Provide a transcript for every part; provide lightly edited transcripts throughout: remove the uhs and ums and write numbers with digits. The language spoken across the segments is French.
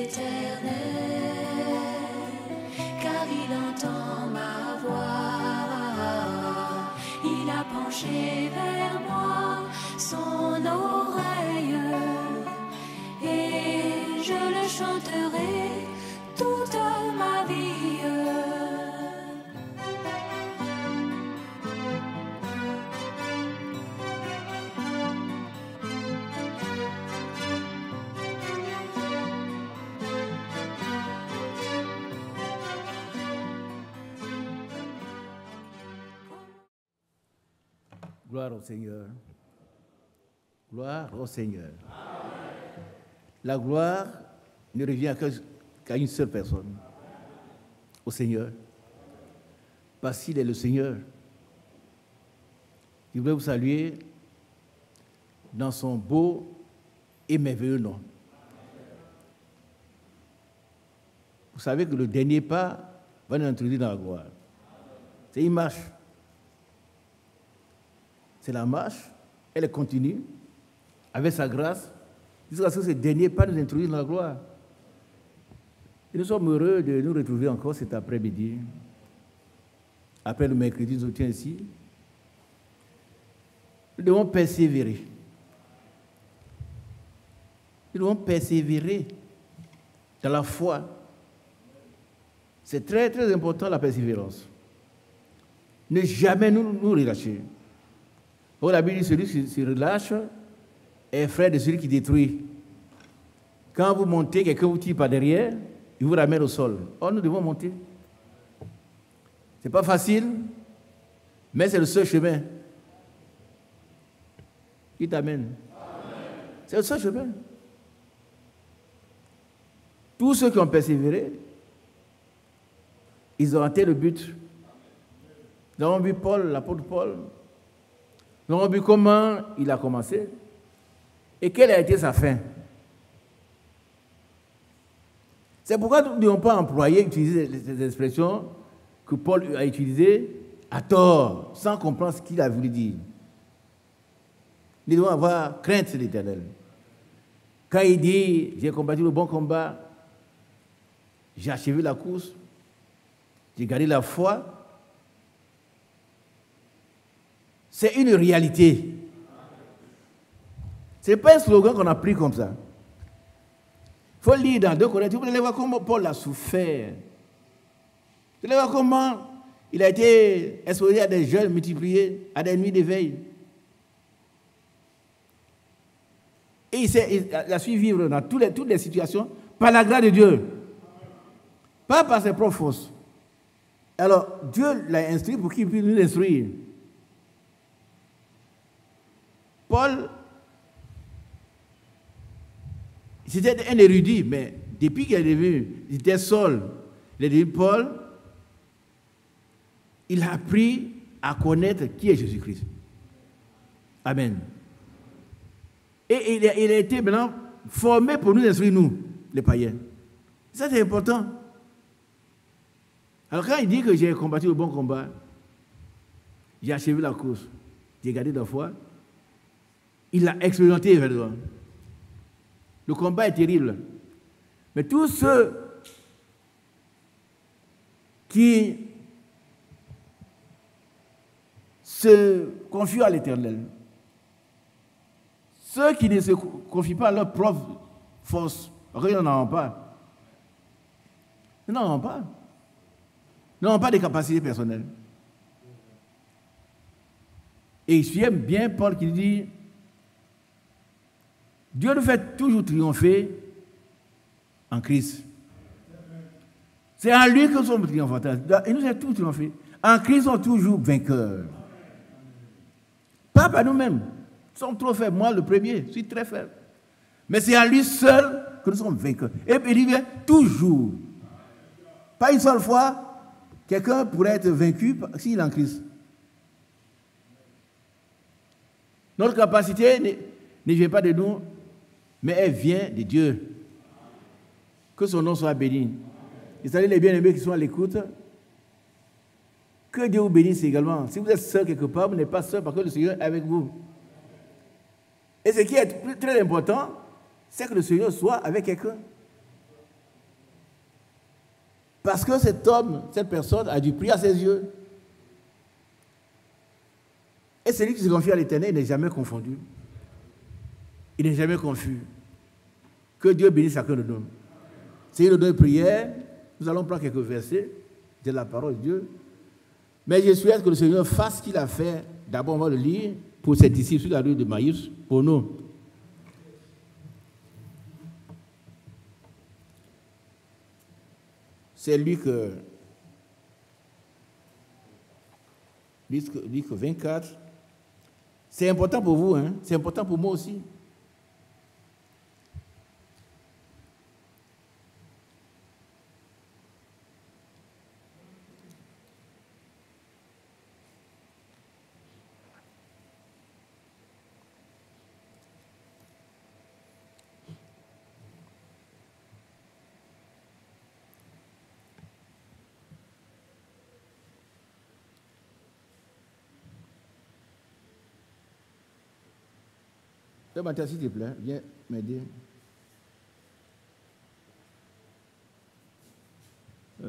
l'Éternel, car il entend ma voix. Il a penché vers moi son oreille, et je le chanterai toute ma vie. Gloire au Seigneur. Gloire au Seigneur. La gloire ne revient qu'à une seule personne, au Seigneur. Parce qu'il est le Seigneur. Je voudrais vous saluer dans son beau et merveilleux nom. Vous savez que le dernier pas va nous introduire dans la gloire. C'est une marche. C'est la marche, elle est continue, avec sa grâce, jusqu'à ce que ce dernier pas nous introduise dans la gloire. Et nous sommes heureux de nous retrouver encore cet après-midi. Après le mercredi, nous étions ici. Nous devons persévérer. Nous devons persévérer dans la foi. C'est très, très important, la persévérance. Ne jamais nous relâcher. Oh, la Bible dit celui qui se relâche est frère de celui qui détruit. Quand vous montez, quelqu'un vous tire par derrière, il vous ramène au sol. Oh, nous devons monter. Ce n'est pas facile, mais c'est le seul chemin. Qui t'amène? C'est le seul chemin. Tous ceux qui ont persévéré, ils ont atteint le but. Nous avons vu Paul, l'apôtre Paul. Nous avons vu comment il a commencé et quelle a été sa fin. C'est pourquoi nous ne devons pas utiliser ces expressions que Paul a utilisées à tort, sans comprendre ce qu'il a voulu dire. Nous devons avoir crainte de l'Éternel. Quand il dit « J'ai combattu le bon combat, j'ai achevé la course, j'ai gardé la foi », c'est une réalité. Ce n'est pas un slogan qu'on a pris comme ça. Il faut lire dans 2 Corinthiens, vous allez voir comment Paul a souffert. Vous allez voir comment il a été exposé à des jeûnes multipliés, à des nuits d'éveil. Et il a su vivre dans toutes les situations par la grâce de Dieu. Pas par ses propres forces. Alors, Dieu l'a instruit pour qu'il puisse nous instruire. Paul, c'était un érudit, mais depuis qu'il est devenu, il était seul, il est devenu Paul, il a appris à connaître qui est Jésus-Christ. Amen. Et il a été maintenant formé pour nous instruire, nous, les païens. Ça, c'est important. Alors, quand il dit que j'ai combattu le bon combat, j'ai achevé la course, j'ai gardé la foi, il l'a expérimenté, évidemment. Le combat est terrible. Mais tous ceux qui se confient à l'Éternel, ceux qui ne se confient pas à leur propre force, ils n'en ont pas. Ils n'en ont pas. Ils n'ont pas de capacité personnelle. Et il suit bien Paul qui dit Dieu nous fait toujours triompher en Christ. C'est en lui que nous sommes triomphateurs. Il nous fait toujours triompher. En Christ, nous sommes toujours vainqueurs. Pas par nous-mêmes. Nous sommes trop faibles. Moi, le premier, je suis très faible. Mais c'est en lui seul que nous sommes vainqueurs. Et puis il dit toujours. Pas une seule fois, quelqu'un pourrait être vaincu s'il est en Christ. Notre capacité ne vient pas de nous, mais elle vient de Dieu. Que son nom soit béni. Et salut les bien-aimés qui sont à l'écoute. Que Dieu vous bénisse également. Si vous êtes seul quelque part, vous n'êtes pas seul parce que le Seigneur est avec vous. Et ce qui est très important, c'est que le Seigneur soit avec quelqu'un. Parce que cet homme, cette personne a du prix à ses yeux. Et celui qui se confie à l'Éternel, il n'est jamais confondu. Il n'est jamais confus. Que Dieu bénisse chacun de nous. C'est une prière. Nous allons prendre quelques versets de la parole de Dieu. Mais je souhaite que le Seigneur fasse ce qu'il a fait. D'abord, on va le lire pour ses disciples sur la rue de Maïs, pour nous. C'est Luc 24. C'est important pour vous, hein? C'est important pour moi aussi. Matthieu, s'il te plaît, viens m'aider.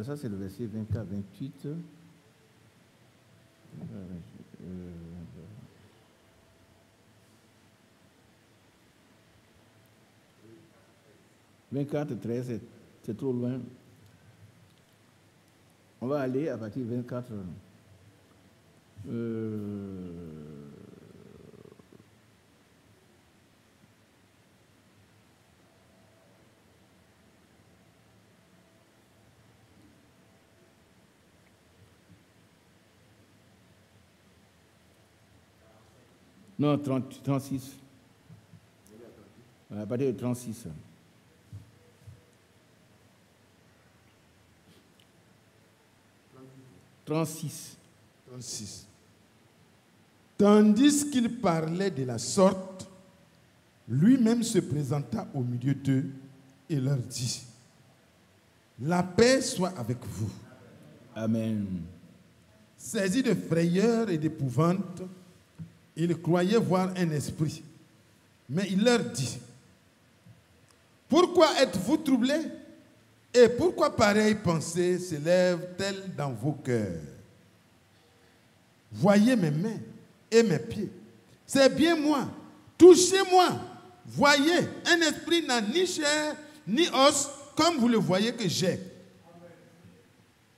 Ça, c'est le verset 24, 28. 24, 13, c'est trop loin. On va aller à partir de 24. Non, 36. À partir de 36. « 36. Tandis qu'il parlait de la sorte, lui-même se présenta au milieu d'eux et leur dit, « La paix soit avec vous. » Amen. Saisi de frayeur et d'épouvante, ils croyaient voir un esprit. Mais il leur dit, « Pourquoi êtes-vous troublés? Et pourquoi pareille pensée s'élève-t-elle dans vos cœurs? Voyez mes mains et mes pieds. C'est bien moi. Touchez-moi. Voyez, un esprit n'a ni chair ni os, comme vous le voyez que j'ai. »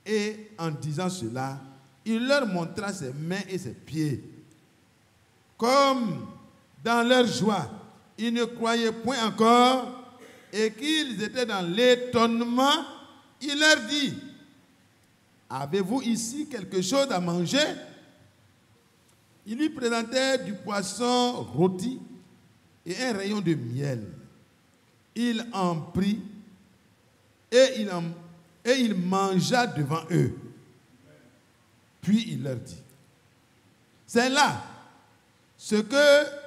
Et en disant cela, il leur montra ses mains et ses pieds. Comme dans leur joie, ils ne croyaient point encore et qu'ils étaient dans l'étonnement, il leur dit, « Avez-vous ici quelque chose à manger? » Il lui présentait du poisson rôti et un rayon de miel. Il en prit et il mangea devant eux. Puis il leur dit, « C'est là ce que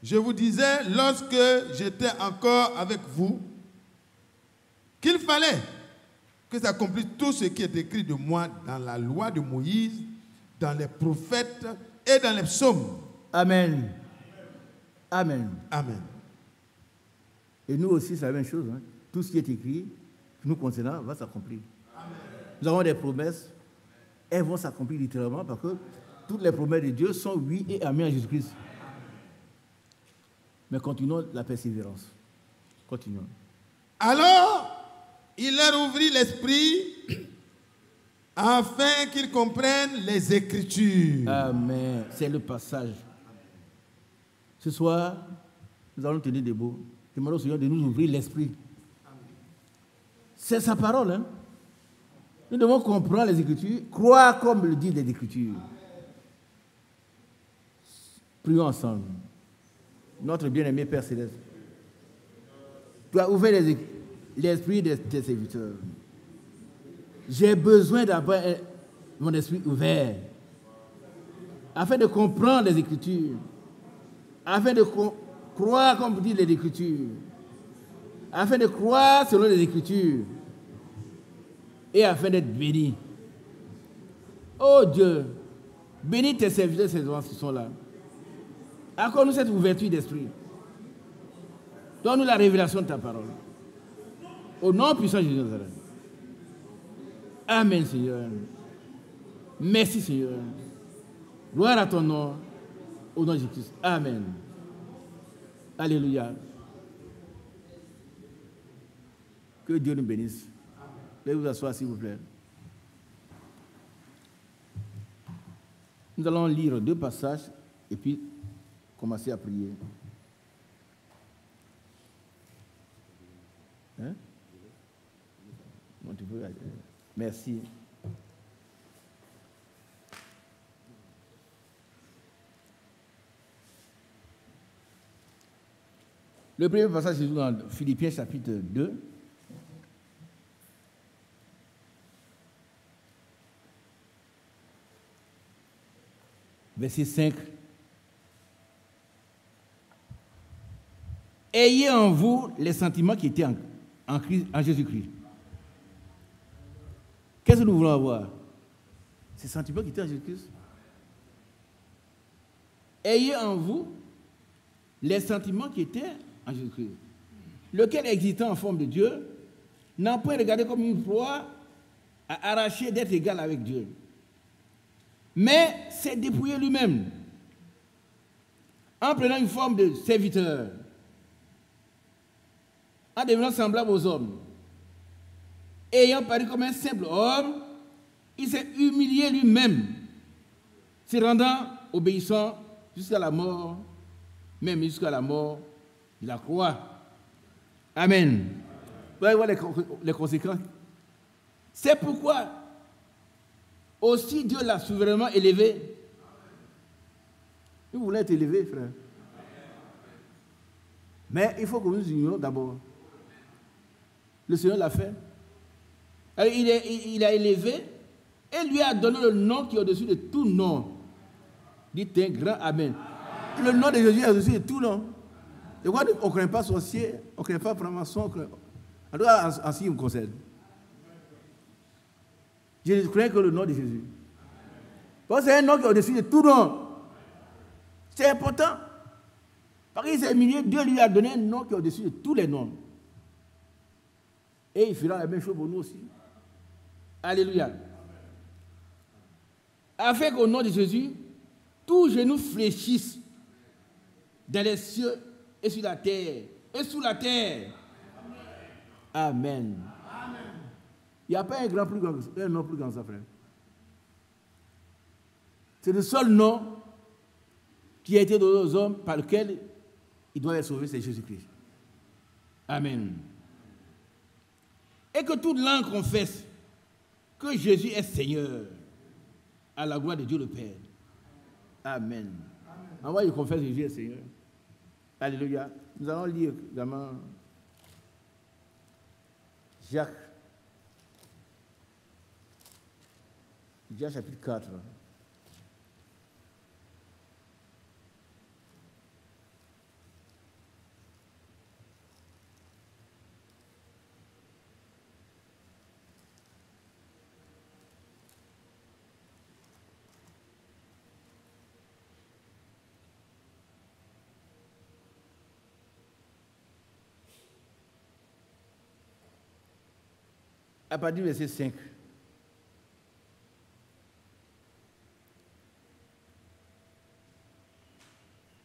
je vous disais lorsque j'étais encore avec vous, qu'il fallait que s'accomplisse tout ce qui est écrit de moi dans la loi de Moïse, dans les prophètes et dans les psaumes. » Amen. Amen. Amen. Et nous aussi, c'est la même chose. Hein. Tout ce qui est écrit, nous concernant, va s'accomplir. Nous avons des promesses, elles vont s'accomplir littéralement parce que toutes les promesses de Dieu sont oui et amen à Jésus-Christ. Mais continuons la persévérance. Continuons. Alors, il leur ouvrit l'esprit afin qu'ils comprennent les Écritures. Amen. C'est le passage. Ce soir, nous allons tenir debout. Demandons au Seigneur de nous ouvrir l'esprit. C'est sa parole. Hein? Nous devons comprendre les Écritures, croire comme le dit les Écritures. Prions ensemble. Notre bien-aimé Père Céleste, tu as ouvert l'esprit de tes serviteurs. J'ai besoin d'avoir mon esprit ouvert afin de comprendre les Écritures, afin de croire comme dit les Écritures, afin de croire selon les Écritures et afin d'être béni. Oh Dieu, bénis tes serviteurs, ces gens qui sont là. Accorde-nous cette ouverture d'esprit. Donne-nous la révélation de ta parole. Au nom puissant de Jésus de Nazareth. Amen, Seigneur. Merci, Seigneur. Gloire à ton nom, au nom de Jésus. Amen. Alléluia. Que Dieu nous bénisse. Veuillez vous asseoir, s'il vous plaît. Nous allons lire 2 passages et puis commencer à prier. Hein? Bon, tu peux... Merci. Le premier passage est dans Philippiens chapitre 2. Verset 5. Ayez en vous les sentiments qui étaient en Jésus-Christ. Qu'est-ce que nous voulons avoir? Ces sentiments qui étaient en Jésus-Christ. Ayez en vous les sentiments qui étaient en Jésus-Christ, lequel existant en forme de Dieu, n'a point regardé comme une proie à arracher d'être égal avec Dieu, mais s'est dépouillé lui-même en prenant une forme de serviteur, en devenant semblable aux hommes. Ayant paru comme un simple homme, il s'est humilié lui-même, se rendant obéissant jusqu'à la mort, même jusqu'à la mort de la croix. Amen. Vous allez voir les conséquences. C'est pourquoi aussi Dieu l'a souverainement élevé. Nous voulons être élevés, frère. Mais il faut que nous ignorions d'abord. Le Seigneur l'a fait. Alors, il a élevé et lui a donné le nom qui est au-dessus de tout nom. Dites un grand Amen. Le nom de Jésus est au-dessus de tout nom. Et quoi, on ne craint pas sorcier, on ne craint pas franc-maçon. En tout cas, en ce qui me concerne. Je ne crains que le nom de Jésus. Parce que c'est un nom qui est au-dessus de tout nom. C'est important. Parce qu'il s'est humilié, Dieu lui a donné un nom qui est au-dessus de tous les noms. Et il fera la même chose pour nous aussi. Alléluia. Afin qu'au nom de Jésus, tous genoux fléchissent dans les cieux et sur la terre, et sous la terre. Amen. Amen. Il n'y a pas un nom plus grand, ça, frère. C'est le seul nom qui a été donné aux hommes par lequel ils doivent être sauvés, c'est Jésus-Christ. Amen. Et que toute langue confesse que Jésus est Seigneur, à la gloire de Dieu le Père. Amen. Envoie, il confesse que Jésus est Seigneur. Alléluia. Nous allons lire également Jacques chapitre 4. À partir du verset 5.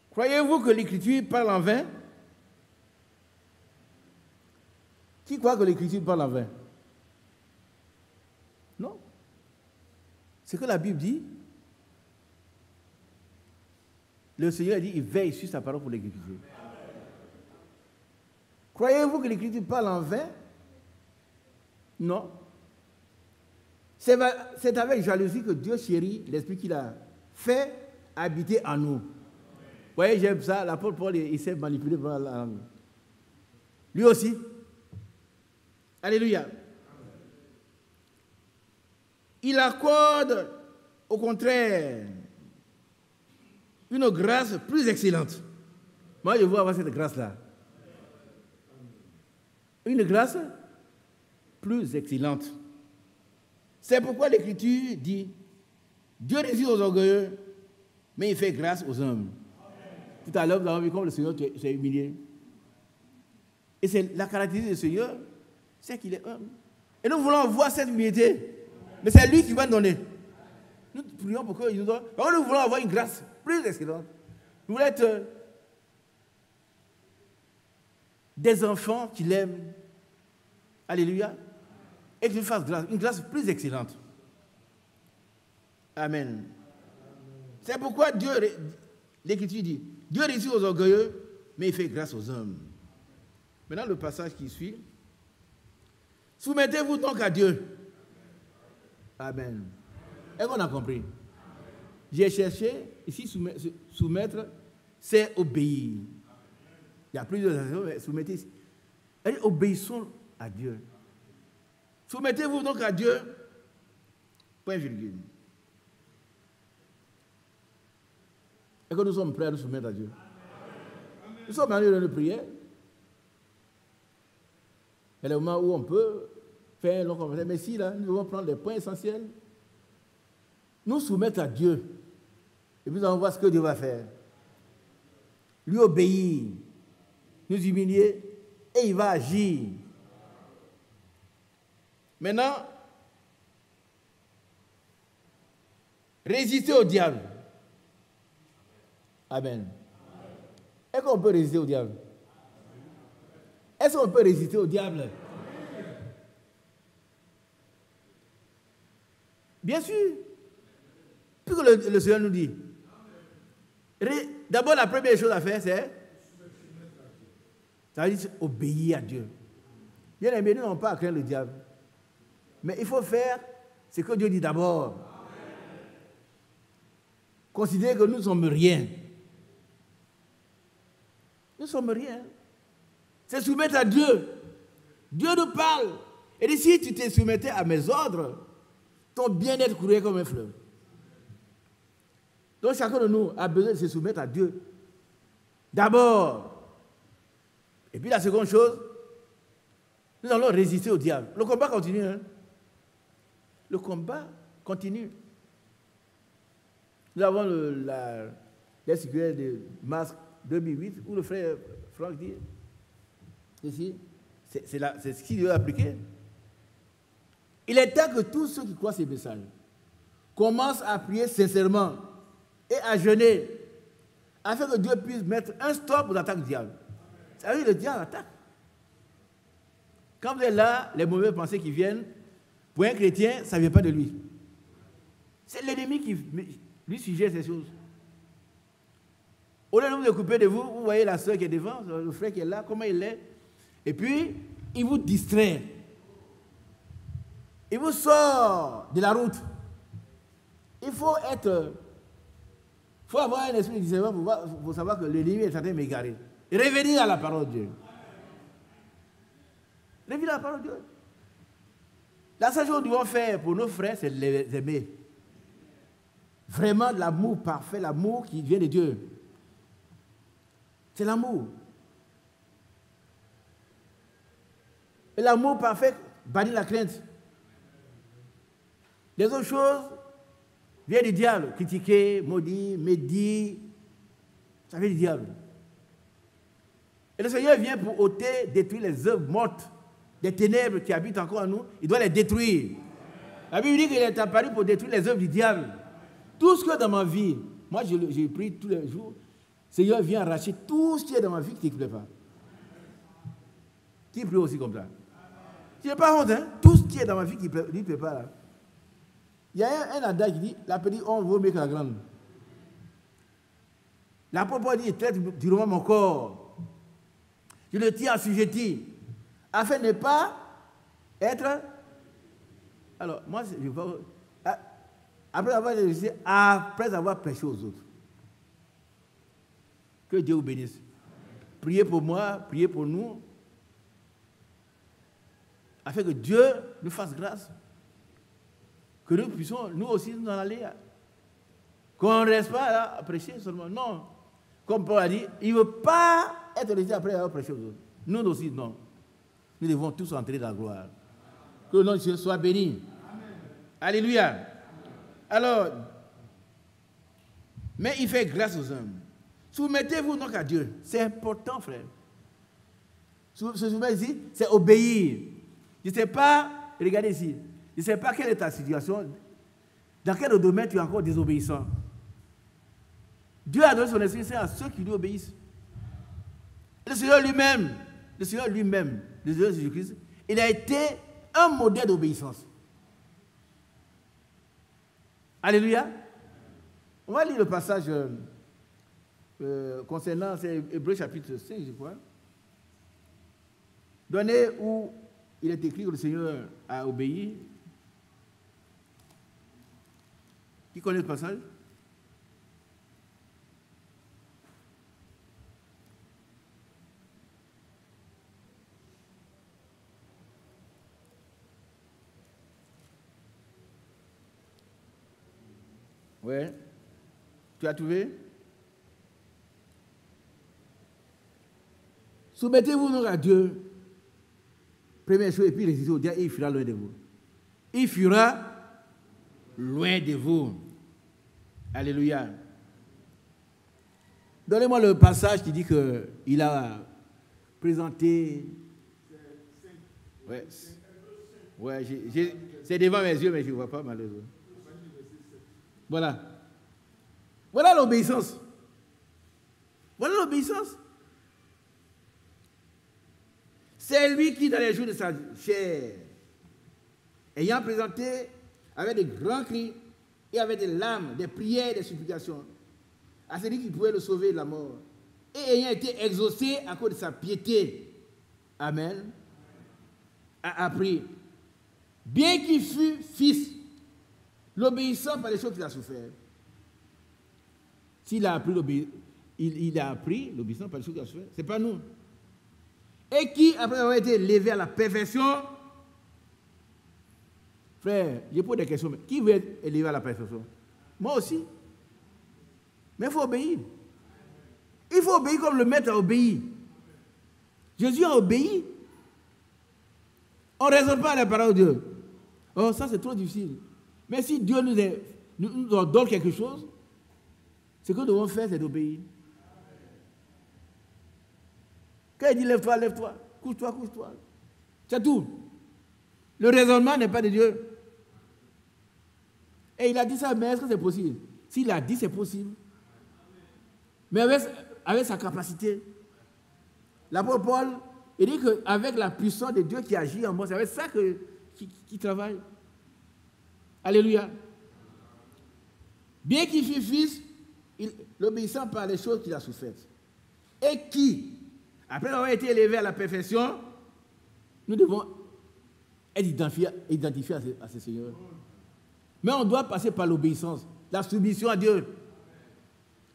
Croyez-vous que l'Écriture parle en vain? Qui croit que l'Écriture parle en vain? Non. C'est que la Bible dit. Le Seigneur dit, il veille sur sa parole pour l'exécuter. Croyez-vous que l'Écriture parle en vain? Non. C'est avec jalousie que Dieu chérit l'Esprit qu'il a fait habiter en nous. Vous voyez, j'aime ça. L'apôtre Paul, il s'est manipulé par la langue. Lui aussi. Alléluia. Il accorde, au contraire, une grâce plus excellente. Moi, je veux avoir cette grâce-là. Une grâce plus excellente. C'est pourquoi l'Écriture dit, Dieu résiste aux orgueilleux, mais il fait grâce aux hommes. Tout à l'heure, nous avons vu comme le Seigneur s'est humilié. Et c'est la caractéristique du Seigneur, c'est qu'il est humble. Et nous voulons voir cette humilité. Mais c'est lui qui va donner. Nous prions pour qu'il nous donne. Parce que nous voulons avoir une grâce plus excellente. Nous voulons être des enfants qui l'aiment. Alléluia. Et qu'il nous fasse grâce, une grâce plus excellente. Amen. C'est pourquoi Dieu, l'Écriture dit, Dieu réussit aux orgueilleux, mais il fait grâce aux hommes. Maintenant, le passage qui suit. Soumettez-vous donc à Dieu. Amen. Est-ce qu'on a compris? J'ai cherché, ici, soumettre, c'est obéir. Il y a plusieurs raisons, mais soumettez. Obéissons à Dieu. Soumettez-vous donc à Dieu. Point virgule. Est-ce que nous sommes prêts à nous soumettre à Dieu? Nous sommes en train de prier. Il y a des moments où on peut faire un long commentaire. Mais si, là, nous devons prendre les points essentiels. Nous soumettre à Dieu. Et puis nous allons voir ce que Dieu va faire. Lui obéir. Nous humilier. Et il va agir. Maintenant, résister au diable. Amen. Est-ce qu'on peut résister au diable? Est-ce qu'on peut résister au diable? Bien sûr. Puisque le Seigneur nous dit. D'abord, la première chose à faire, c'est ça veut dire obéir à Dieu. Bien aimé, nous n'avons pas à craindre le diable. Mais il faut faire ce que Dieu dit d'abord. Considérez que nous ne sommes rien. Nous ne sommes rien. C'est soumettre à Dieu. Dieu nous parle. Et dit, si tu te soumettais à mes ordres, ton bien-être courait comme un fleuve. Donc chacun de nous a besoin de se soumettre à Dieu. D'abord. Et puis la seconde chose, nous allons résister au diable. Le combat continue. Hein? Le combat continue. Nous avons les circulaires de mars 2008 où le frère Franck dit, ici, c'est ce qu'il doit appliquer. Il est temps que tous ceux qui croient ces messages commencent à prier sincèrement et à jeûner afin que Dieu puisse mettre un stop aux attaques du diable. Ça veut dire le diable attaque. Quand vous êtes là, les mauvaises pensées qui viennent, pour un chrétien, ça ne vient pas de lui. C'est l'ennemi qui lui suggère ces choses. Au lieu de vous occuper de vous, vous voyez la soeur qui est devant, le frère qui est là, comment il est. Et puis, il vous distrait. Il vous sort de la route. Il faut avoir un esprit de discernement pour savoir que l'ennemi est en train de m'égarer. Et revenir à la parole de Dieu. Revenir à la parole de Dieu. La seule chose que nous devons faire pour nos frères, c'est les aimer. Vraiment l'amour parfait, l'amour qui vient de Dieu. C'est l'amour. Et l'amour parfait bannit la crainte. Les autres choses viennent du diable. Critiquer, maudire, médire, ça vient du diable. Et le Seigneur vient pour ôter, détruire les œuvres mortes, des ténèbres qui habitent encore en nous. Il doit les détruire. La Bible dit qu'il est apparu pour détruire les œuvres du diable. Tout ce que dans ma vie, moi j'ai pris tous les jours, le Seigneur vient arracher tout ce qui est dans ma vie qui ne te plaît pas. Qui prie aussi comme ça? Tu n'as pas honte, hein? Tout ce qui est dans ma vie qui ne lui plaît pas là. Il y a un adage qui dit, la petite honte vaut mieux que la grande. L'apôtre Paul dit, traite durement mon corps. Je le tiens assujetti, afin de ne pas être... Alors, moi, je vais... Après avoir prêché aux autres. Que Dieu vous bénisse. Priez pour moi, priez pour nous, afin que Dieu nous fasse grâce. Que nous puissions, nous aussi, nous en aller. Qu'on ne reste pas là à prêcher seulement. Non. Comme Paul a dit, il ne veut pas être resté après avoir prêché aux autres. Nous aussi, non. Nous devons tous entrer dans la gloire. Que le nom de Dieu soit béni. Amen. Alléluia. Alors, mais il fait grâce aux hommes. Soumettez-vous donc à Dieu. C'est important, frère. Se soumettre ici, c'est obéir. Je ne sais pas, regardez ici. Je ne sais pas quelle est ta situation, dans quel domaine tu es encore désobéissant. Dieu a donné son Esprit Saint à ceux qui lui obéissent. Le Seigneur lui-même, le Seigneur Jésus-Christ, il a été un modèle d'obéissance. Alléluia. On va lire le passage concernant, c'est Hébreux chapitre 5, je crois. Donné où il est écrit que le Seigneur a obéi. Qui connaît le passage? Oui. Tu as trouvé? Soumettez-vous donc à Dieu. Première chose, et puis résistez au diable, et il fuira loin de vous. Il fuira loin de vous. Alléluia. Donnez-moi le passage qui dit qu'il a présenté. Ouais, c'est devant mes yeux, mais je ne vois pas malheureusement. Voilà. Voilà l'obéissance. Voilà l'obéissance. C'est lui qui, dans les jours de sa chair, ayant présenté avec des grands cris et avec des larmes, des prières, des supplications, à celui qui pouvait le sauver de la mort, et ayant été exaucé à cause de sa piété, Amen, a appris, bien qu'il fût fils, l'obéissant par les choses qu'il a souffert. S'il a appris il a appris l'obéissance par les choses qu'il a souffert, ce n'est pas nous. Et qui, après avoir été élevé à la perfection, frère, je pose des questions, mais qui veut être élevé à la perfection? Moi aussi. Mais il faut obéir. Il faut obéir comme le maître a obéi. Jésus a obéi. On ne raisonne pas à la parole de Dieu. Oh, ça c'est trop difficile. Mais si Dieu nous donne quelque chose, ce que nous devons faire, c'est d'obéir. Quand il dit lève-toi, lève-toi, couche-toi, couche-toi. C'est tout. Le raisonnement n'est pas de Dieu. Et il a dit ça, mais est-ce que c'est possible? S'il a dit, c'est possible. Mais avec sa capacité. L'apôtre Paul, il dit qu'avec la puissance de Dieu qui agit en moi, c'est avec ça qu'il travaille. Alléluia. Bien qu'il fût fils, l'obéissant par les choses qu'il a souffertes. Et qui, après avoir été élevé à la perfection, nous devons être identifiés à ce Seigneur. Mais on doit passer par l'obéissance, la soumission à Dieu.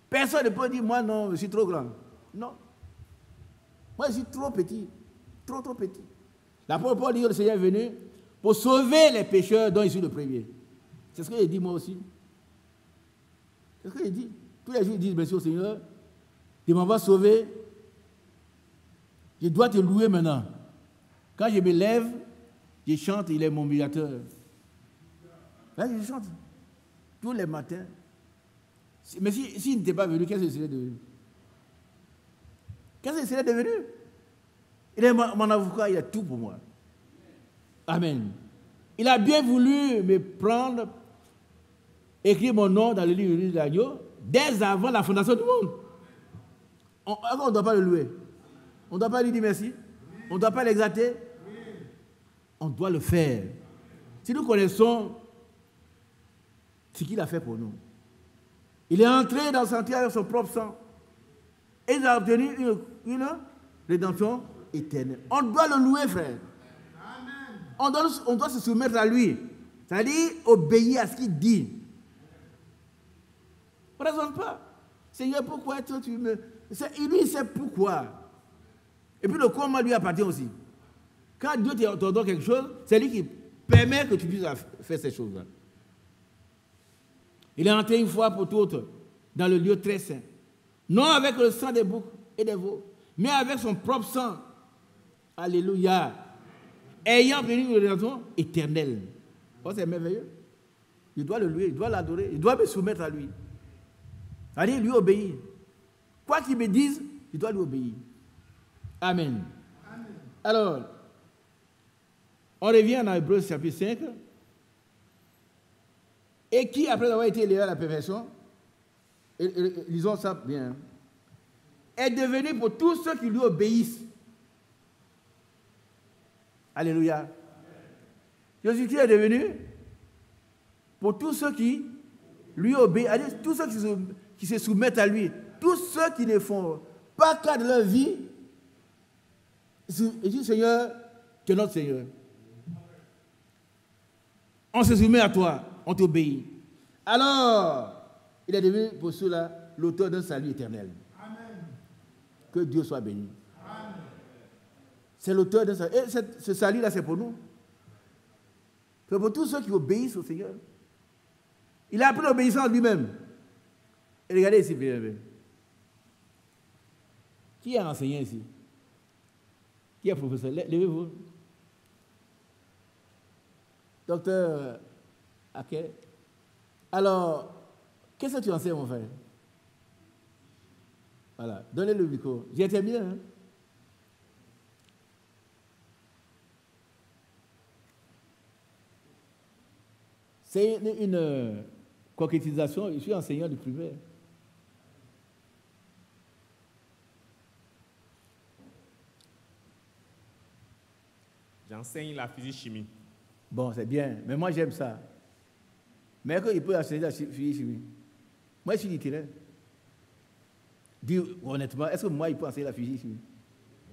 Personne ne peut dire, moi non, je suis trop grand. Non. Moi je suis trop petit. Trop petit. L'apôtre Paul dit que le Seigneur est venu pour sauver les pécheurs dont je suis le premier. C'est ce que j'ai dit moi aussi. C'est ce que j'ai dit. Tous les jours ils disent, merci au Seigneur, tu m'as sauvé. Je dois te louer maintenant. Quand je me lève, je chante, il est mon médiateur. Là, je chante tous les matins. Mais s'il n'était pas venu, qu'est-ce qu'il serait devenu? Qu'est-ce qu'il serait devenu? Il est mon avocat, il a tout pour moi. Amen. Il a bien voulu me prendre, écrire mon nom dans le livre de l'agneau, dès avant la fondation du monde. On ne doit pas le louer. On ne doit pas lui dire merci. On ne doit pas l'exalter. On doit le faire. Si nous connaissons ce qu'il a fait pour nous. Il est entré dans le sanctuaire avec son propre sang. Et il a obtenu une rédemption éternelle. On doit le louer, frère. On doit se soumettre à lui. C'est-à-dire obéir à ce qu'il dit. On ne raisonne pas. Seigneur, pourquoi toi tu me... Lui, il sait pourquoi. Et puis le comment lui appartient aussi. Quand Dieu te donne quelque chose, c'est lui qui permet que tu puisses faire ces choses-là. Il est entré une fois pour toutes dans le lieu très saint. Non avec le sang des boucs et des veaux, mais avec son propre sang. Alléluia. Ayant obtenu une rédemption éternelle. Oh, c'est merveilleux. Il doit le louer, il doit l'adorer, il doit me soumettre à lui. C'est-à-dire lui obéir. Quoi qu'il me dise, il doit lui obéir. Amen. Amen. Alors, on revient dans Hébreux chapitre 5. et qui, après avoir été élevé à la perfection, lisons ça bien, est devenu pour tous ceux qui lui obéissent. Alléluia. Jésus-Christ est devenu pour tous ceux qui lui obéissent, tous ceux qui se soumettent à lui, tous ceux qui ne font pas cas de leur vie. Il dit, Seigneur, tu es notre Seigneur. On se soumet à toi, on t'obéit. Alors, il est devenu pour cela l'auteur d'un salut éternel. Amen. Que Dieu soit béni. Amen. C'est l'auteur d'un salut. Et ce salut-là, c'est pour nous. C'est pour tous ceux qui obéissent au Seigneur. Il a appris l'obéissance lui-même. Et regardez ici, bien. Qui est enseignant ici? Qui est professeur? Levez-vous. Docteur Ake. Alors, qu'est-ce que tu enseignes, mon frère? Voilà, donnez le micro. J'ai terminé, hein? C'est une concrétisation. Je suis enseignant du primaire. J'enseigne la physique-chimie. Bon, c'est bien, mais moi j'aime ça. Mais est-ce qu'il peut enseigner la physique-chimie? Moi je suis littéraire. Dis honnêtement, est-ce que moi il peut enseigner la physique-chimie?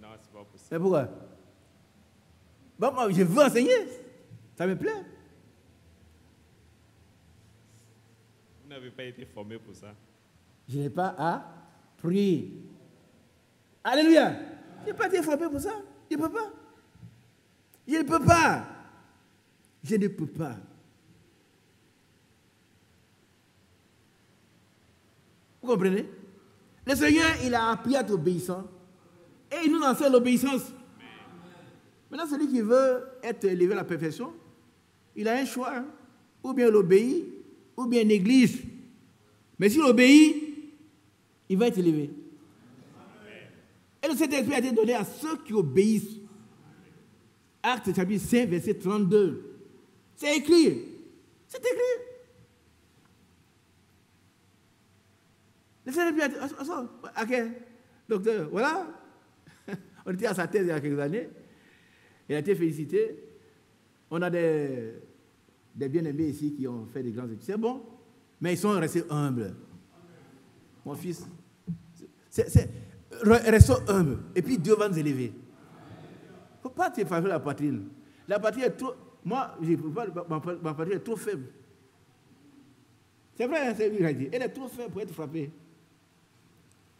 Non, c'est pas possible. Mais pourquoi? Bon, moi je veux enseigner. Ça me plaît. Vous n'avez pas été formé pour ça. Je n'ai pas appris. Alléluia. Je n'ai pas été formé pour ça. Je ne peux pas. Je ne peux pas. Je ne peux pas. Vous comprenez? Le Seigneur, il a appris à être obéissant. Et il nous enseigne l'obéissance. Maintenant, celui qui veut être élevé à la perfection, il a un choix. Hein? Ou bien il obéit, ou bien il néglige. Mais s'il obéit, il va être élevé. Et le Saint-Esprit a été donné à ceux qui obéissent. Actes chapitre 5, verset 32. C'est écrit. C'est écrit. Le Saint-Esprit a dit, ok, docteur, voilà. On était à sa thèse il y a quelques années. Il a été félicité. On a des bien-aimés ici qui ont fait des grands études. C'est bon. Mais ils sont restés humbles. Mon fils, restons humbles. Et puis Dieu va nous élever. Il ne faut pas te frapper la poitrine. La poitrine est trop... Moi, je ne peux pas... Ma poitrine est trop faible. C'est vrai, c'est lui qui a dit. Elle est trop faible pour être frappée.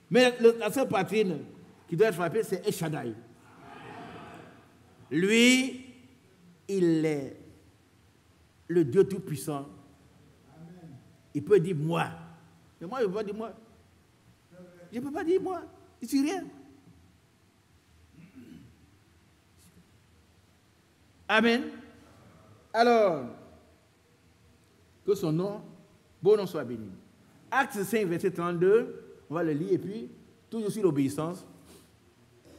Mais la seule poitrine qui doit être frappée, c'est El Shaddai. Lui, il est le Dieu Tout-Puissant. Il peut dire moi. Mais moi, je ne peux pas dire moi. Je ne peux pas dire moi. Je ne suis rien. Amen. Alors, que son nom, beau nom soit béni. Acte 5, verset 32, on va le lire, et puis, toujours sur l'obéissance.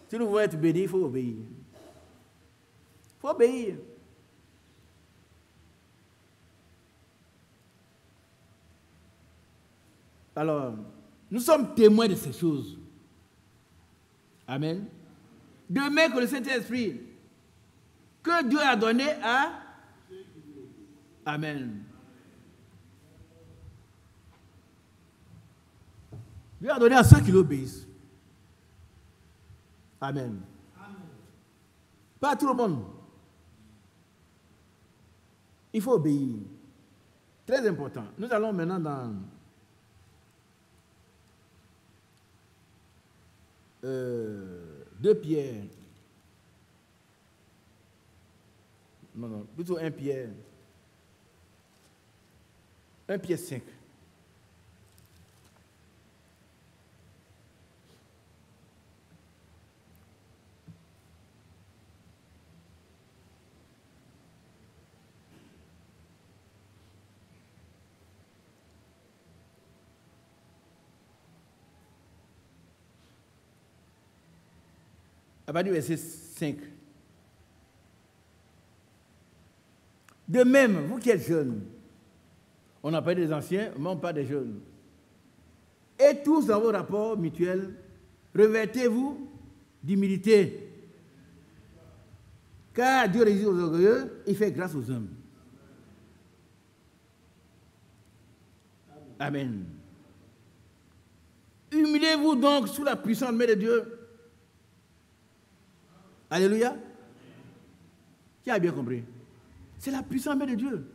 Si nous voulons être bénis, il faut obéir. Il faut obéir. Alors, nous sommes témoins de ces choses. Amen. De même que le Saint-Esprit que Dieu a donné à... Amen. Dieu a donné à ceux qui l'obéissent. Amen. Amen. Pas à tout le monde. Il faut obéir. Très important. Nous allons maintenant dans... 2 Pierre. Non, plutôt 1 Pierre. 1 Pierre 5. À partir du verset 5. De même, vous qui êtes jeunes, On a parlé des anciens, mais on parle des jeunes. Et tous dans vos rapports mutuels, revêtez-vous d'humilité. Car Dieu résiste aux orgueilleux, il fait grâce aux hommes. Amen. Humiliez-vous donc sous la puissante main de Dieu. Alléluia. Qui a bien compris? C'est la puissante main de Dieu.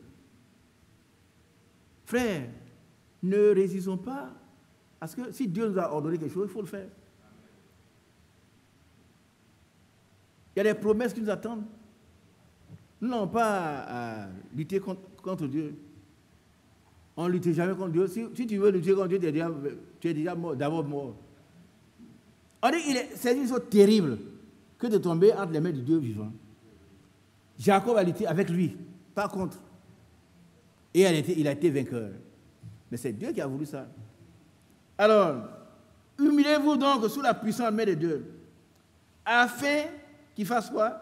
Frères, ne résistons pas. Parce que si Dieu nous a ordonné quelque chose, il faut le faire. Il y a des promesses qui nous attendent. Nous n'avons pas à lutter contre Dieu. On ne lutte jamais contre Dieu. Si tu veux lutter contre Dieu, tu es déjà mort, d'abord mort. On dit que c'est une chose terrible que de tomber entre les mains du Dieu vivant. Jacob a lutté avec lui, pas contre. Et il a été vainqueur. Mais c'est Dieu qui a voulu ça. Alors, humiliez-vous donc sous la puissante main de Dieu, afin qu'il fasse quoi?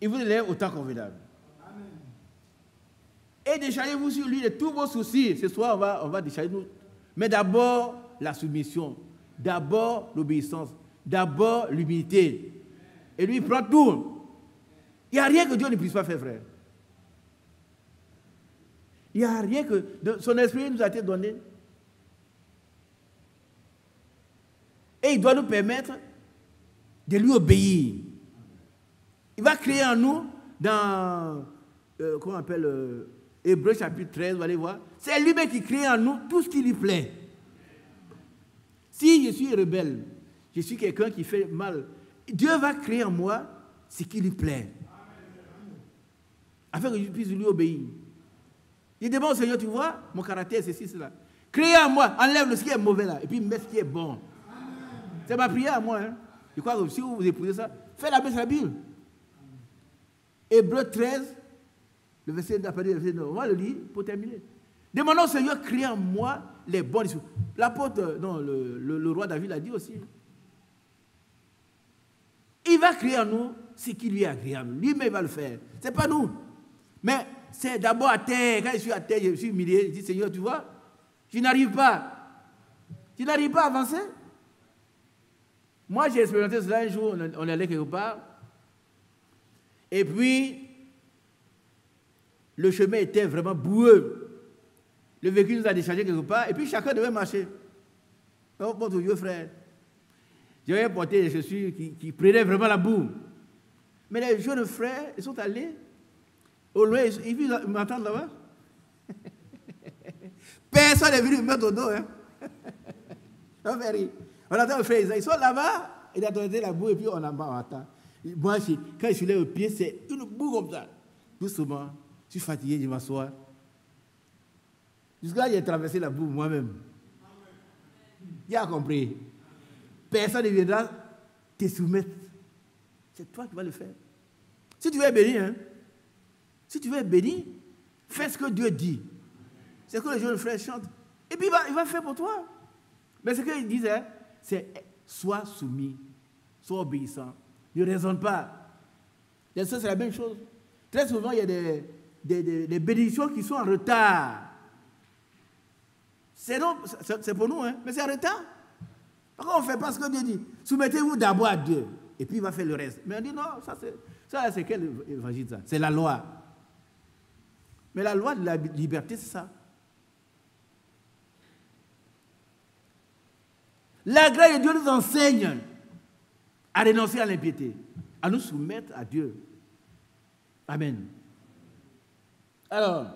Il vous élève au temps convenable. Et déchargez-vous sur lui de tous vos soucis. Ce soir, on va décharger nous. Mais d'abord, la soumission. D'abord, l'obéissance. D'abord, l'humilité. Et lui, il prend tout. Il n'y a rien que Dieu ne puisse pas faire, frère. Il n'y a rien que... son esprit nous a été donné. Et il doit nous permettre de lui obéir. Il va créer en nous, dans... comment on appelle... Hébreux chapitre 13, vous allez voir. C'est lui-même qui crée en nous tout ce qui lui plaît. Si je suis rebelle, je suis quelqu'un qui fait mal, Dieu va créer en moi ce qui lui plaît. Afin que je puisse lui obéir. Il demande au Seigneur, tu vois, mon caractère, c'est cela. Crée en moi, enlève ce qui est mauvais là, et puis mets ce qui est bon. C'est ma prière à moi. Hein. Je crois que si vous épousez ça, faites la Bible. Hébreux 13, le verset d'après, le verset 9. On va le lire pour terminer. Demandons au Seigneur, crée en moi les bonnes choses. L'apôtre, non, le roi David l'a dit aussi. Il va créer en nous ce qui lui est agréable. Lui-même, il va le faire. Ce n'est pas nous. Mais c'est d'abord à terre. Quand je suis à terre, je suis humilié. Je dis, Seigneur, tu vois, je n'arrive pas. Je n'arrive pas à avancer. Moi, j'ai expérimenté cela un jour. On allait quelque part. Et puis, le chemin était vraiment boueux. Le véhicule nous a déchargé quelque part. Et puis, chacun devait marcher. Oh, mon vieux frère. J'avais porté des chaussures qui prenaient vraiment la boue. Mais les jeunes frères, ils sont allés. Au loin, ils m'entendent là-bas. Personne n'est venu me mettre au dos. Hein. On fait rire. On attend les frères, ils sont là-bas, ils attendent la boue et puis on attend. Moi, quand je suis là au pied, c'est une boue comme ça. Doucement, je suis fatigué, je m'assois. Jusqu'à là, j'ai traversé la boue moi-même. Il a compris. Personne ne viendra te soumettre. C'est toi qui vas le faire. Si tu veux être béni, hein, si tu veux être béni, fais ce que Dieu dit. C'est ce que les jeunes frères chantent. Et puis il va faire pour toi. Mais ce qu'il disait, c'est sois soumis, sois obéissant. Ne raisonne pas. Et ça, c'est la même chose. Très souvent, il y a des bénédictions qui sont en retard. C'est pour nous, hein, mais c'est en retard. Pourquoi on ne fait pas ce que Dieu dit? Soumettez-vous d'abord à Dieu, et puis il va faire le reste. Mais on dit non, ça c'est quel évangile ça? C'est la loi. Mais la loi de la liberté, c'est ça. La grâce de Dieu nous enseigne à renoncer à l'impiété, à nous soumettre à Dieu. Amen. Alors,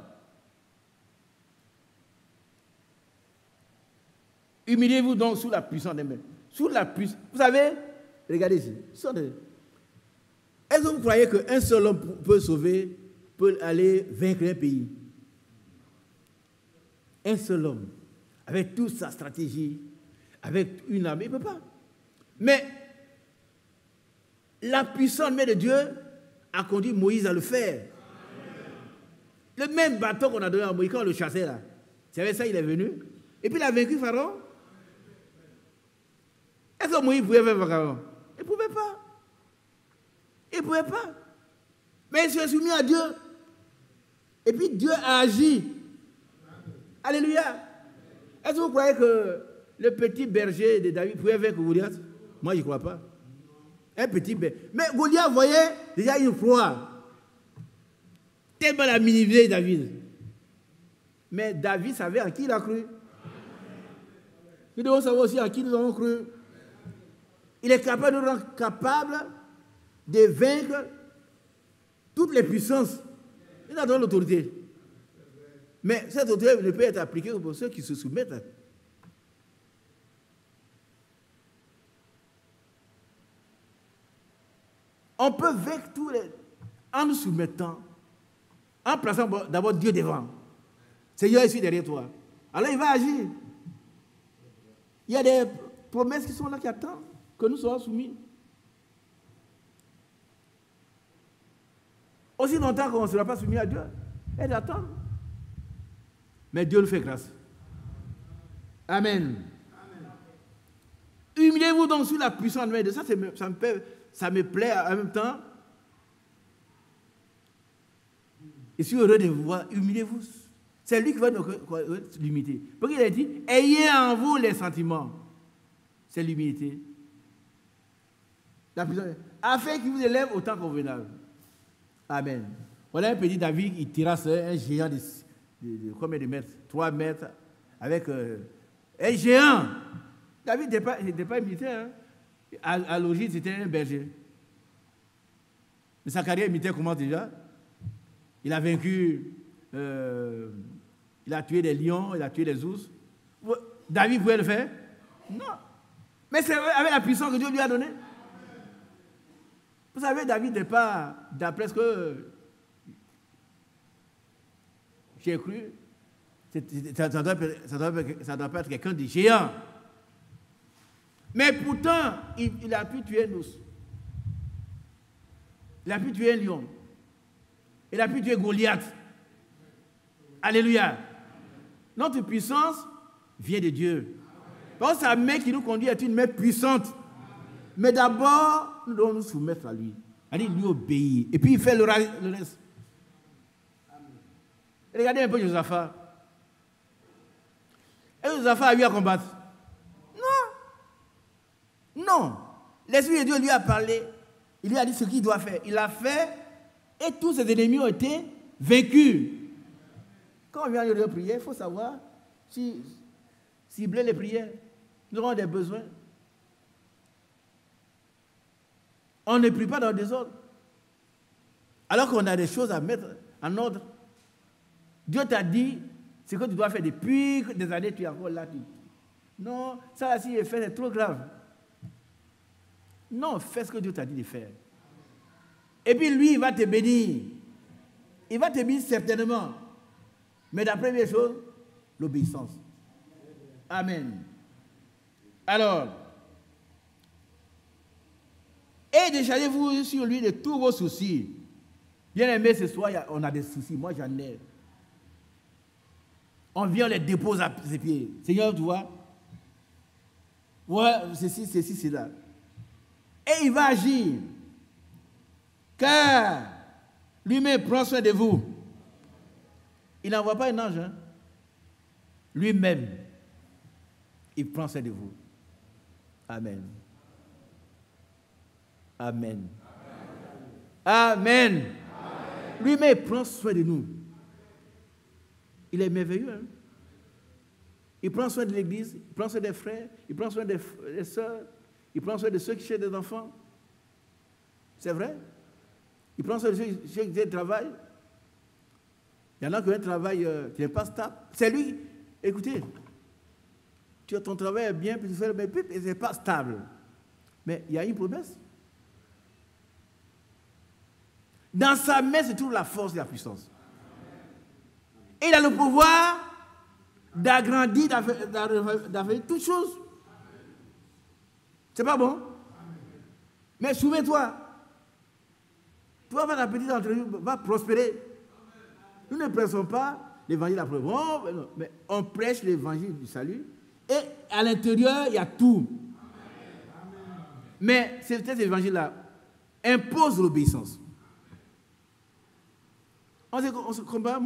humiliez-vous donc sous la puissance des mains. Sous la puissance. Vous savez, regardez ici. Est-ce que vous croyez qu'un seul homme peut sauver, peut aller vaincre un pays? Un seul homme, avec toute sa stratégie, avec une armée, il ne peut pas. Mais la puissante main de Dieu a conduit Moïse à le faire. Le même bâton qu'on a donné à Moïse quand on le chassait là. C'est avec ça qu'il est venu. Et puis il a vaincu Pharaon. Est-ce que Moïse pouvait faire Pharaon? Il ne pouvait pas. Il ne pouvait pas. Mais il s'est soumis à Dieu. Et puis Dieu a agi Alléluia. Est-ce que vous croyez que le petit berger de David pouvait vaincre Goliath? Moi, je ne crois pas. Un petit berger. Mais Goliath voyait déjà une proie. Tellement la minimisé David. Mais David savait en qui il a cru. Nous devons savoir aussi en qui nous avons cru. Il est capable de nous rendre capables de vaincre toutes les puissances. Il a donné l'autorité. Mais cette autorité ne peut être appliquée que pour ceux qui se soumettent. On peut vaincre tous les... en nous soumettant, en plaçant d'abord Dieu devant. Seigneur, je suis derrière toi. Alors il va agir. Il y a des promesses qui sont là qui attendent que nous soyons soumis. Aussi longtemps qu'on ne sera pas soumis à Dieu, elles attendent. Mais Dieu nous fait grâce. Amen. Humiliez-vous donc sous la puissance de ça, ça me plaît en même temps. Je suis heureux de vous voir. Humiliez-vous. C'est lui qui va nous limiter. Parce qu'il a dit, ayez en vous les sentiments. C'est l'humilité. La puissance. Afin qu'il vous élève au temps convenable. Amen. Voilà un petit David, il tirasse un géant de combien de mètres? 3 mètres. Avec un géant. David n'était pas militaire. Hein. À l'origine, c'était un berger. Mais sa carrière militaire commence déjà. Il a vaincu, il a tué des lions, il a tué des ours. David pouvait le faire? Non. Mais c'est avec la puissance que Dieu lui a donnée. Vous savez, David n'est pas, d'après ce que j'ai cru, ça doit pas être quelqu'un de géant. Mais pourtant, il a pu tuer un ours. Il a pu tuer un lion. Il a pu tuer Goliath. Alléluia. Notre puissance vient de Dieu. Parce que sa main qui nous conduit est une main puissante. Mais d'abord, nous devons nous soumettre à lui. C'est-à-dire lui obéir. Et puis il fait le reste. Regardez un peu Josaphat. Est-ce que Josaphat a eu à combattre? Non. Non. L'Esprit de Dieu lui a parlé. Il lui a dit ce qu'il doit faire. Il l'a fait. Et tous ses ennemis ont été vaincus. Quand on vient de prier, il faut savoir cibler les prières. Nous avons des besoins. On ne prie pas dans le désordre. Alors qu'on a des choses à mettre en ordre. Dieu t'a dit ce que tu dois faire depuis des années, tu es encore là. Non, ça, si il fait, c'est trop grave. Non, fais ce que Dieu t'a dit de faire. Et puis lui, il va te bénir. Il va te bénir certainement. Mais la première chose, l'obéissance. Amen. Alors, et déchargez-vous sur lui de tous vos soucis. Bien aimé, ce soir, on a des soucis. Moi, j'en ai. On vient, on les dépose à ses pieds. Seigneur, tu vois, ouais, ceci, cela. Et il va agir. Car lui-même prend soin de vous. Il n'envoie pas un ange. Hein? Lui-même, il prend soin de vous. Amen. Amen. Amen. Amen. Lui-même, il prend soin de nous. Il est merveilleux. Hein? Il prend soin de l'église, il prend soin des frères, il prend soin des sœurs, il prend soin de ceux qui cherchent des enfants. C'est vrai? Il prend soin de ceux qui travaillent. Il y en a qui ont un travail qui n'est pas stable. C'est lui. Écoutez, ton travail est bien, puis tu fais le même, mais ce n'est pas stable. Mais il y a une promesse. Dans sa main se trouve la force et la puissance. Et il a le pouvoir d'agrandir, d'affaire toutes choses. C'est pas bon? Mais souviens-toi, toi, votre appétit d'entre nous va prospérer. Nous ne prêchons pas l'évangile après. Mais on prêche l'évangile du salut. Et à l'intérieur, il y a tout. Mais cet évangile-là impose l'obéissance. On se combat,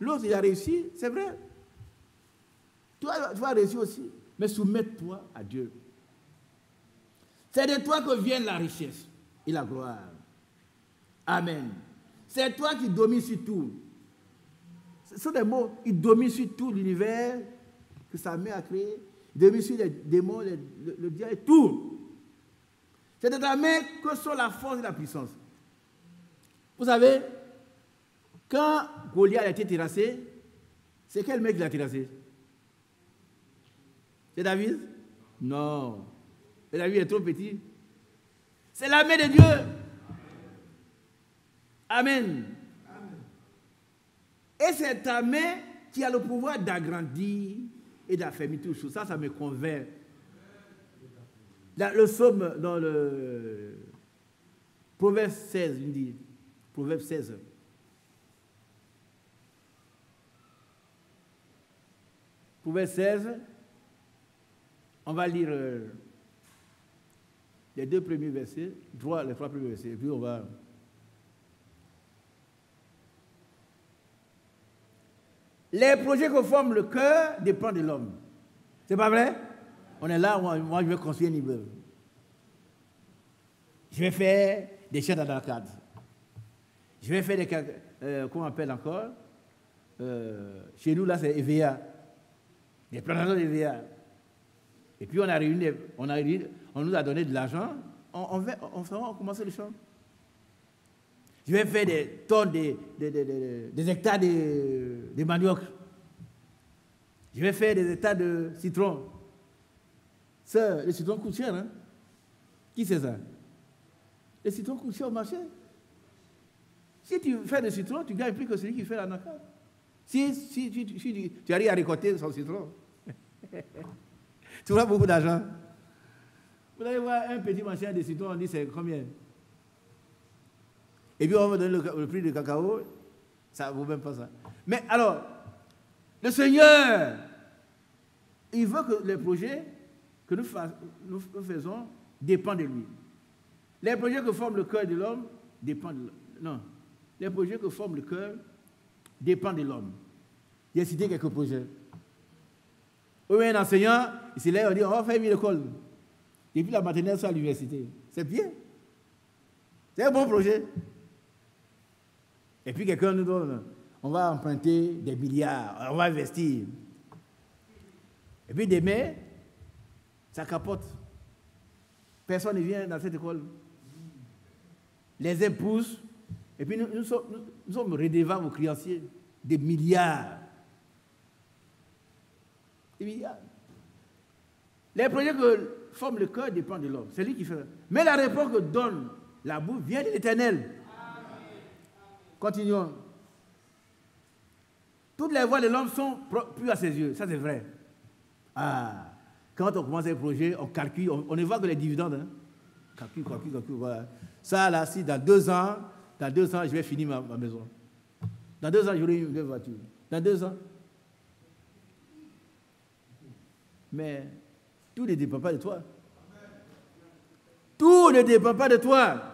l'autre il a réussi, c'est vrai. tu vas réussir aussi. Mais soumets-toi à Dieu. C'est de toi que vient la richesse et la gloire. Amen. C'est toi qui domines sur tout. Ce sont des mots. Il domine sur tout l'univers que sa mère a créé. Il domine sur les démons, le diable et tout. C'est de ta main que sont la force et la puissance. Vous savez, quand Goliath a été terrassé, c'est quel mec qui l'a terrassé? C'est David? Non. Et David est trop petit. C'est la main de Dieu. Amen. Et c'est ta main qui a le pouvoir d'agrandir et d'affermir toutes choses. Ça me convainc. Le psaume dans le Proverbe 16, il dit, Proverbe 16. Proverbe 16, on va lire les deux premiers versets, les trois premiers versets, et puis on va... Les projets que forme le cœur dépendent de l'homme. C'est pas vrai? On est là, moi je vais construire un immeuble. Je vais faire des chats d'arcade. Je vais faire des... comment on appelle encore? Chez nous, là, c'est EVA. Des plantations d'EVA. Et puis on nous a donné de l'argent. On va commencer le champ. Je vais faire des tonnes, des hectares de manioc. Je vais faire des hectares de citron. Ça, le citron coûte cher, hein? Qui sait ça? Le citron coûte cher au marché. Si tu fais des citrons, tu gagnes plus que celui qui fait la nacade. Si tu arrives à récolter son citron, tu auras beaucoup d'argent. Vous allez voir un petit machin de citron, on dit c'est combien? Et puis on va donner le prix du cacao, ça ne vaut même pas ça. Mais alors, le Seigneur, il veut que les projets que nous faisons dépendent de lui. Les projets que forme le cœur de l'homme dépendent de l'homme. Non, les projets que forme le cœur dépendent de l'homme. J'ai cité quelques projets. Oui, un enseignant, il s'est là, on dit, on va faire une école. Depuis la maternelle, c'est à l'université. C'est bien. C'est un bon projet. Et puis quelqu'un nous donne, on va emprunter des milliards, on va investir. Et puis demain, ça capote. Personne ne vient dans cette école. Les aides poussent, et puis nous sommes redevables aux créanciers. Des milliards. Des milliards. Les projets que forment le cœur dépendent de l'homme. C'est lui qui fait. Mais la réponse que donne la bouche vient de l'Éternel. Continuons. Toutes les voies de l'homme sont plus à ses yeux. Ça, c'est vrai. Ah, quand on commence un projet, on calcule, on ne voit que les dividendes. Hein. Calcule, voilà. Ça, là, si dans 2 ans, je vais finir ma maison. Dans 2 ans, j'aurai une nouvelle voiture. Dans 2 ans. Mais tout ne dépend pas de toi. Tout ne dépend pas de toi.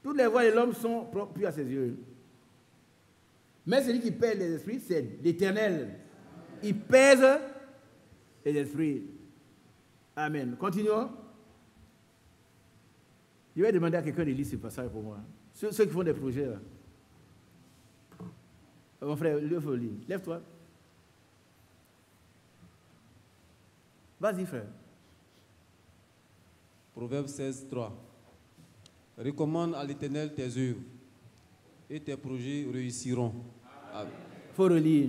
Toutes les voies de l'homme sont plus à ses yeux. Mais celui qui pèse les esprits, c'est l'Éternel. Il pèse les esprits. Amen. Continuons. Je vais demander à quelqu'un de lire ce passage pour moi. Ceux qui font des projets, là. Mon frère, il faut lire. Lève-toi. Vas-y, frère. Proverbe 16, 3. Recommande à l'Éternel tes œuvres et tes projets réussiront. Il faut relire.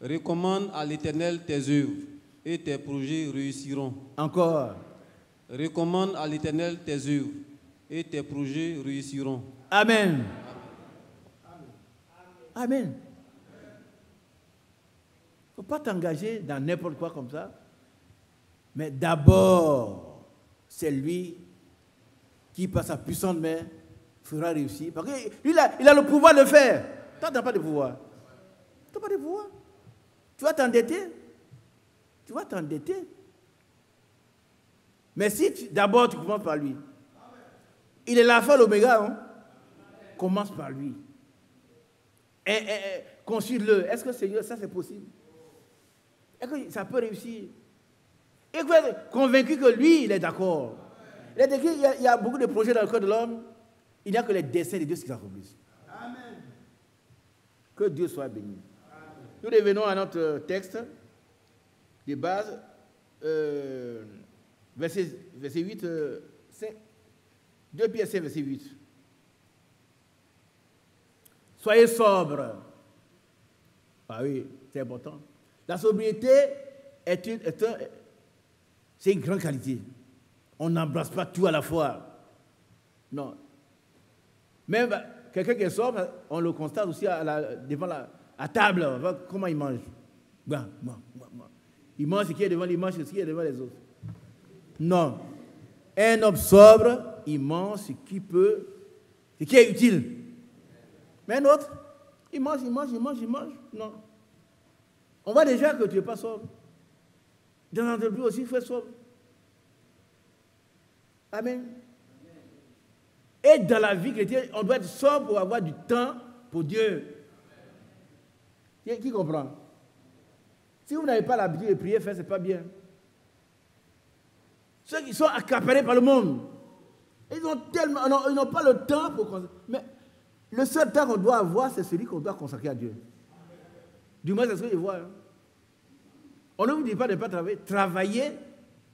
Recommande à l'Éternel tes œuvres et tes projets réussiront. Encore. Recommande à l'Éternel tes œuvres et tes projets réussiront. Amen. Amen. Il ne faut pas t'engager dans n'importe quoi comme ça. Mais d'abord, c'est lui qui, par sa puissante main, fera réussir. Parce qu'il a le pouvoir de le faire. Toi, tu n'as pas de pouvoir. Tu n'as pas de pouvoir. Tu vas t'endetter. Tu vas t'endetter. Mais si d'abord tu commences par lui. Il est l'alpha et l'oméga. Hein? Commence par lui. Consulte-le. Est-ce que Seigneur, ça c'est possible? Est-ce que ça peut réussir? Et vous êtes convaincu que lui, il est d'accord. Il y a beaucoup de projets dans le cœur de l'homme. Il n'y a que les desseins de Dieu qui s'accomplissent. Amen. Que Dieu soit béni. Amen. Nous revenons à notre texte de base, verset 8, 2 Pierre 5, verset 8. Soyez sobres. Ah oui, c'est important. La sobriété c'est une grande qualité. On n'embrasse pas tout à la fois. Non. Même quelqu'un qui est sobre, on le constate aussi devant la table. Comment il mange. Il mange ce qui est devant lui, il mange ce qui est devant les autres. Non. Un homme sobre, il mange ce qui est utile. Mais un autre, il mange. Non. On voit déjà que tu n'es pas sobre. Dans l'entreprise aussi, il faut être sobre. Amen. Et dans la vie chrétienne, on doit être sobre pour avoir du temps pour Dieu. Qui comprend? Si vous n'avez pas l'habitude de prier, ce n'est pas bien. Ceux qui sont accaparés par le monde, ils n'ont pas le temps pour... Mais le seul temps qu'on doit avoir, c'est celui qu'on doit consacrer à Dieu. Du moins, c'est ce que je vois. Hein. On ne vous dit pas de ne pas travailler. Travailler,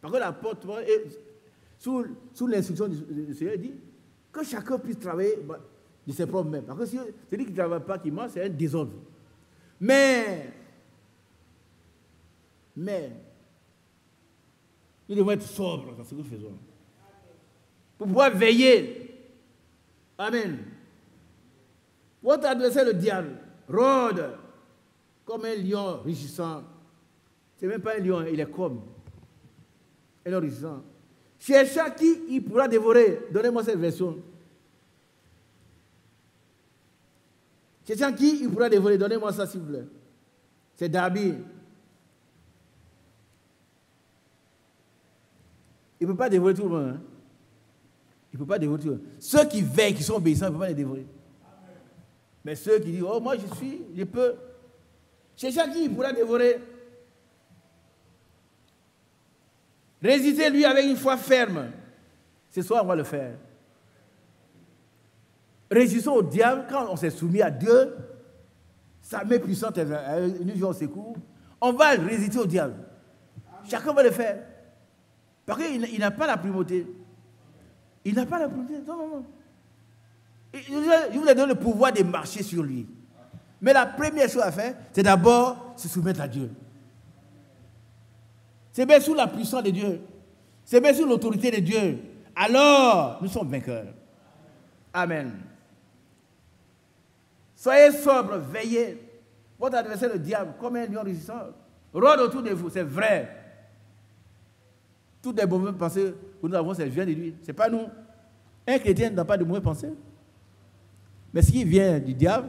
parce que la porte, sous l'instruction du Seigneur, il dit que chacun puisse travailler de ses propres mains. Parce que celui qui ne travaille pas, qui mange, c'est un désordre. Mais, nous devons être sobres dans ce que nous faisons. Pour pouvoir veiller. Amen. Votre adversaire, le diable, rôde comme un lion rugissant. Ce n'est même pas un lion, il est comme un lion rugissant. Cherchant qui il pourra dévorer. Donnez-moi cette version. Cherchant qui il pourra dévorer. Donnez-moi ça, s'il vous plaît. C'est Darby. Il ne peut pas dévorer tout le monde. Hein? Il ne peut pas dévorer tout le monde. Ceux qui veillent, qui sont obéissants, il ne peut pas les dévorer. Mais ceux qui disent, oh, moi je peux. Cherchant qui il pourra dévorer. Résistez-lui avec une foi ferme. Ce soir, on va le faire. Résistons au diable quand on s'est soumis à Dieu. Sa main puissante, nous jouons au secours. On va résister au diable. Chacun va le faire. Parce qu'il n'a pas la primauté. Il n'a pas la primauté. Non. Je vous ai donné le pouvoir de marcher sur lui. Mais la première chose à faire, c'est d'abord se soumettre à Dieu. C'est bien sous la puissance de Dieu. C'est bien sous l'autorité de Dieu. Alors, nous sommes vainqueurs. Amen. Soyez sobres, veillez. Votre adversaire, le diable, comme un lion résistant, rôde autour de vous, c'est vrai. Toutes les mauvaises pensées que nous avons, ça vient de lui. Ce n'est pas nous. Un chrétien n'a pas de mauvaises pensées. Mais ce qui vient du diable,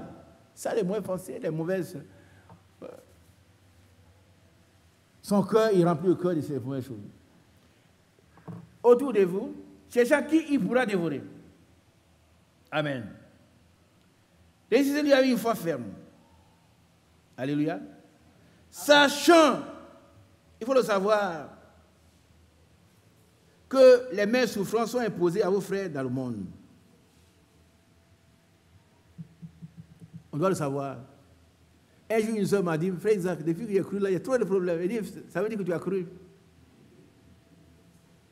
ça, les mauvaises pensées, les mauvaises... Son cœur, il remplit le cœur de ces mauvaises choses. Autour de vous, cherchez qui il pourra dévorer. Amen. Résistez-lui avec une foi ferme. Alléluia. Sachant, il faut le savoir, que les mêmes souffrances sont imposées à vos frères dans le monde. On doit le savoir. Un jour, une soeur m'a dit, frère Isaac, depuis que j'ai cru là, il y a trop de problèmes. Elle dit, ça veut dire que tu as cru.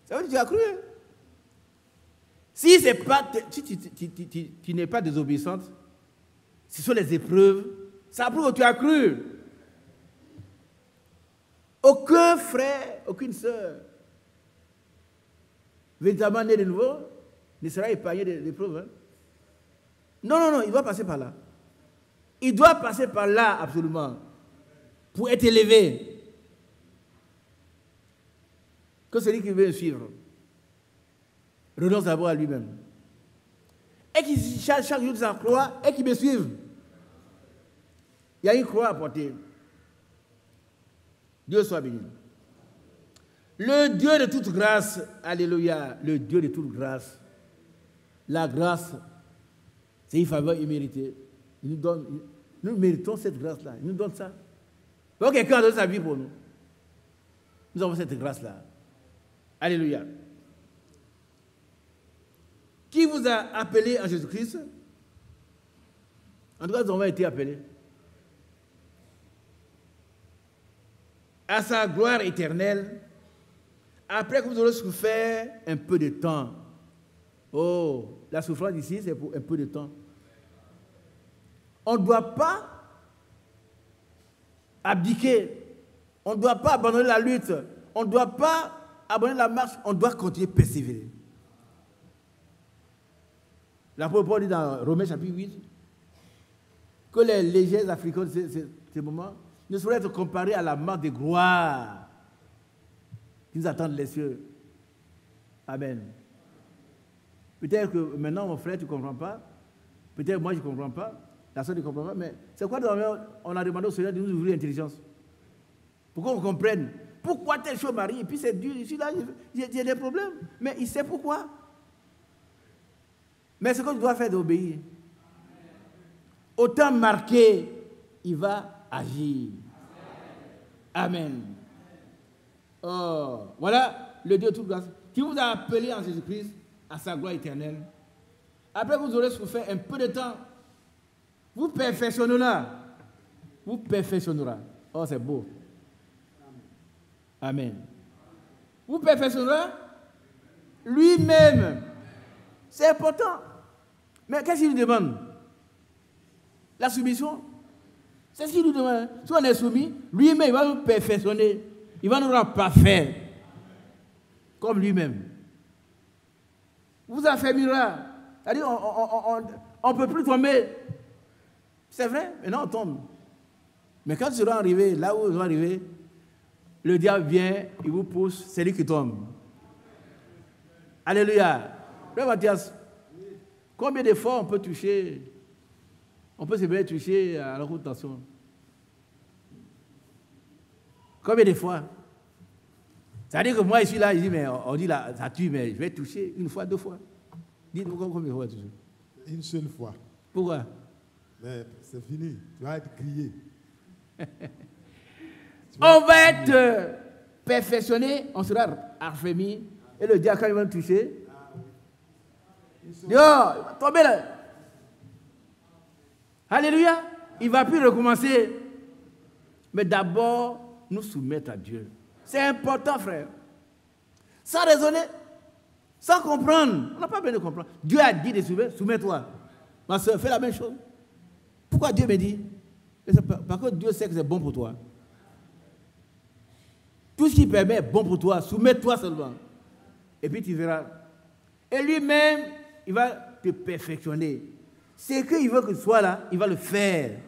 Ça veut dire que tu as cru. Hein? Si tu n'es pas désobéissante, ce sont les épreuves, ça prouve que tu as cru. Aucun frère, aucune soeur, véritablement né de nouveau, ne sera épargné des épreuves. Hein? Non, il doit passer par là. Il doit passer par là, absolument, pour être élevé. Que celui qui veut le suivre renonce d'abord à lui-même. Et qu'il chaque jour de sa croix et qu'il me suive. Il y a une croix à porter. Dieu soit béni. Le Dieu de toute grâce, alléluia, le Dieu de toute grâce. La grâce, c'est une faveur imméritée. Il nous donne Nous méritons cette grâce-là. Il nous donne ça. Donc quelqu'un a donné sa vie pour nous. Nous avons cette grâce-là. Alléluia. Qui vous a appelé en Jésus-Christ? En tout cas, nous avons été appelés à sa gloire éternelle, après que vous aurez souffert un peu de temps. Oh, la souffrance ici, c'est pour un peu de temps. On ne doit pas abdiquer. On ne doit pas abandonner la lutte. On ne doit pas abandonner la marche. On doit continuer à persévérer. L'apôtre Paul dit dans Romains chapitre 8 que les légers africains de ces moments ne sauraient être comparés à la marque de gloire qui nous attendent les cieux. Amen. Peut-être que maintenant, mon frère, tu ne comprends pas. Peut-être moi, je ne comprends pas. La soeur ne comprend pas. Mais c'est quoi on a demandé au Seigneur de nous ouvrir l'intelligence? Pour qu'on comprenne. Pourquoi telle chose m'arrive? Et puis c'est dur. Ici, là, j'ai des problèmes. Mais il sait pourquoi. Mais ce que tu dois faire, c'est d'obéir. Autant marqué, il va agir. Amen. Oh, voilà le Dieu tout grâce qui vous a appelé en Jésus-Christ à sa gloire éternelle. Après que vous aurez souffert un peu de temps, vous perfectionnera. Vous perfectionnera. Oh, c'est beau. Amen. Vous perfectionnera lui-même. C'est important. Mais qu'est-ce qu'il nous demande? La soumission. C'est ce qu'il nous demande. Si on est soumis, lui-même, il va nous perfectionner. Il va nous rendre parfaits. Comme lui-même. Vous affermira. C'est-à-dire, on ne peut plus tomber. C'est vrai, maintenant on tombe. Mais quand ils seront arrivés, là où ils vont arriver, le diable vient, il vous pousse, c'est lui qui tombe. Alléluia. Frère Mathias, combien de fois on peut toucher, on peut se bien toucher à la route tension? Combien de fois? C'est-à-dire que moi, je suis là, je dis, mais on dit là, ça tue, mais je vais toucher une fois, deux fois. Dites-nous combien de fois toucher? Une seule fois. Pourquoi? Mais c'est fini, tu vas être grillé. On va être perfectionné, on sera affermi, et le diable, quand il va nous toucher, yo, tombez là. Alléluia. Il ne va plus recommencer. Mais d'abord, nous soumettre à Dieu. C'est important, frère. Sans raisonner, sans comprendre. On n'a pas besoin de comprendre. Dieu a dit de soumettre, soumets-toi. Ma soeur, fais la même chose. Pourquoi Dieu me dit? Parce que Dieu sait que c'est bon pour toi. Tout ce qui permet est bon pour toi. Soumets-toi seulement. Et puis tu verras. Et lui-même, il va te perfectionner. C'est qu'il veut que tu sois là, il va le faire.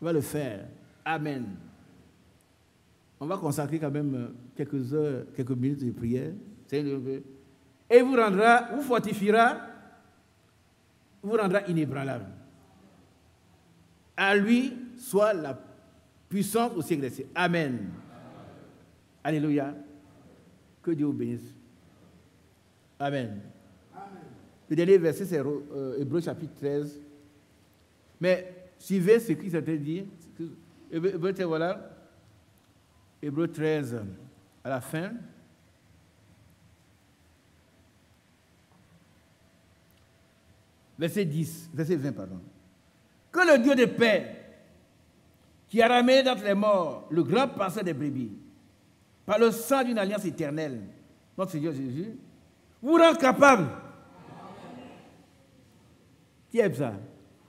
Il va le faire. Amen. On va consacrer quand même quelques heures, quelques minutes de prière. Et vous rendra, vous fortifiera, vous rendra inébranlable. À lui soit la puissance au siècle des siècles. Amen. Alléluia. Que Dieu vous bénisse. Amen. Le dernier verset, c'est Hébreux chapitre 13. Mais suivez ce qui s'était dit. Hébreux 13, voilà. Hébreux 13, à la fin. Verset 10, verset 20, pardon. Que le Dieu de paix, qui a ramené d'entre les morts le grand pasteur des brebis, par le sang d'une alliance éternelle, notre Seigneur Jésus, vous rend capable. Qui aime ça?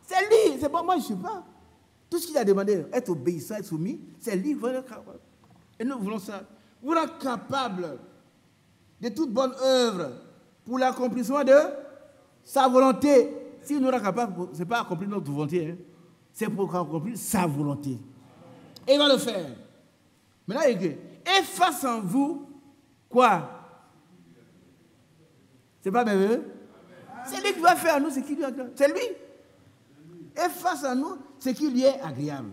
C'est lui, c'est pas moi, je ne suis pas. Tout ce qu'il a demandé, être obéissant, être soumis, c'est lui qui va être capable. Et nous voulons ça. Vous rend capable de toute bonne œuvre pour l'accomplissement de sa volonté. Si nous rend capable, ce n'est pas accomplir notre volonté, hein. C'est pour accomplir sa volonté. Et il va le faire. Maintenant, il dit, et face en vous, quoi? C'est pas merveilleux? C'est lui qui va faire à nous ce qui lui est agréable. C'est lui. Et face à nous, ce qui lui est agréable.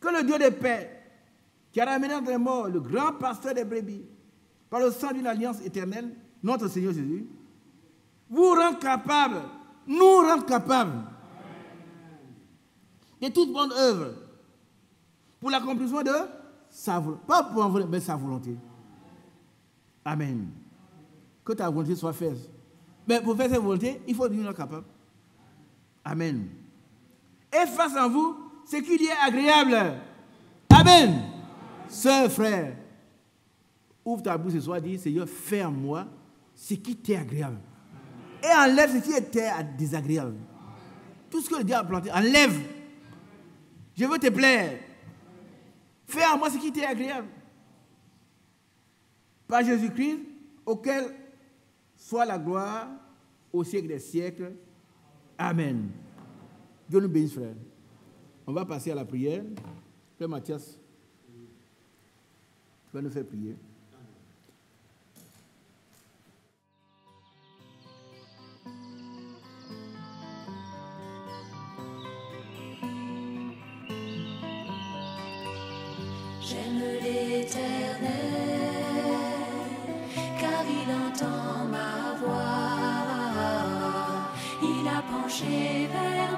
Que le Dieu de paix, qui a ramené entre les morts le grand pasteur des brebis, par le sang d'une alliance éternelle, notre Seigneur Jésus, vous rend capable, nous rend capable de toute bonne œuvre, pour l'accomplissement de sa volonté. Pas pour en voler, mais sa volonté. Amen. Que ta volonté soit faite. Mais pour faire cette volonté, il faut devenir capable. Amen. Et face à vous, ce qui lui est agréable. Amen. Sœur, frère, ouvre ta bouche ce soir et dis, Seigneur, fais en moi ce qui t'est agréable. Et enlève ce qui était désagréable. Tout ce que le diable a planté, enlève. Je veux te plaire. Fais en moi ce qui t'est agréable. Par Jésus-Christ, auquel soit la gloire au siècle des siècles. Amen. Dieu nous bénisse, frère. On va passer à la prière. Frère Mathias, tu vas nous faire prier. J'aime l'Éternel, car il entend ma voix. Il a penché vers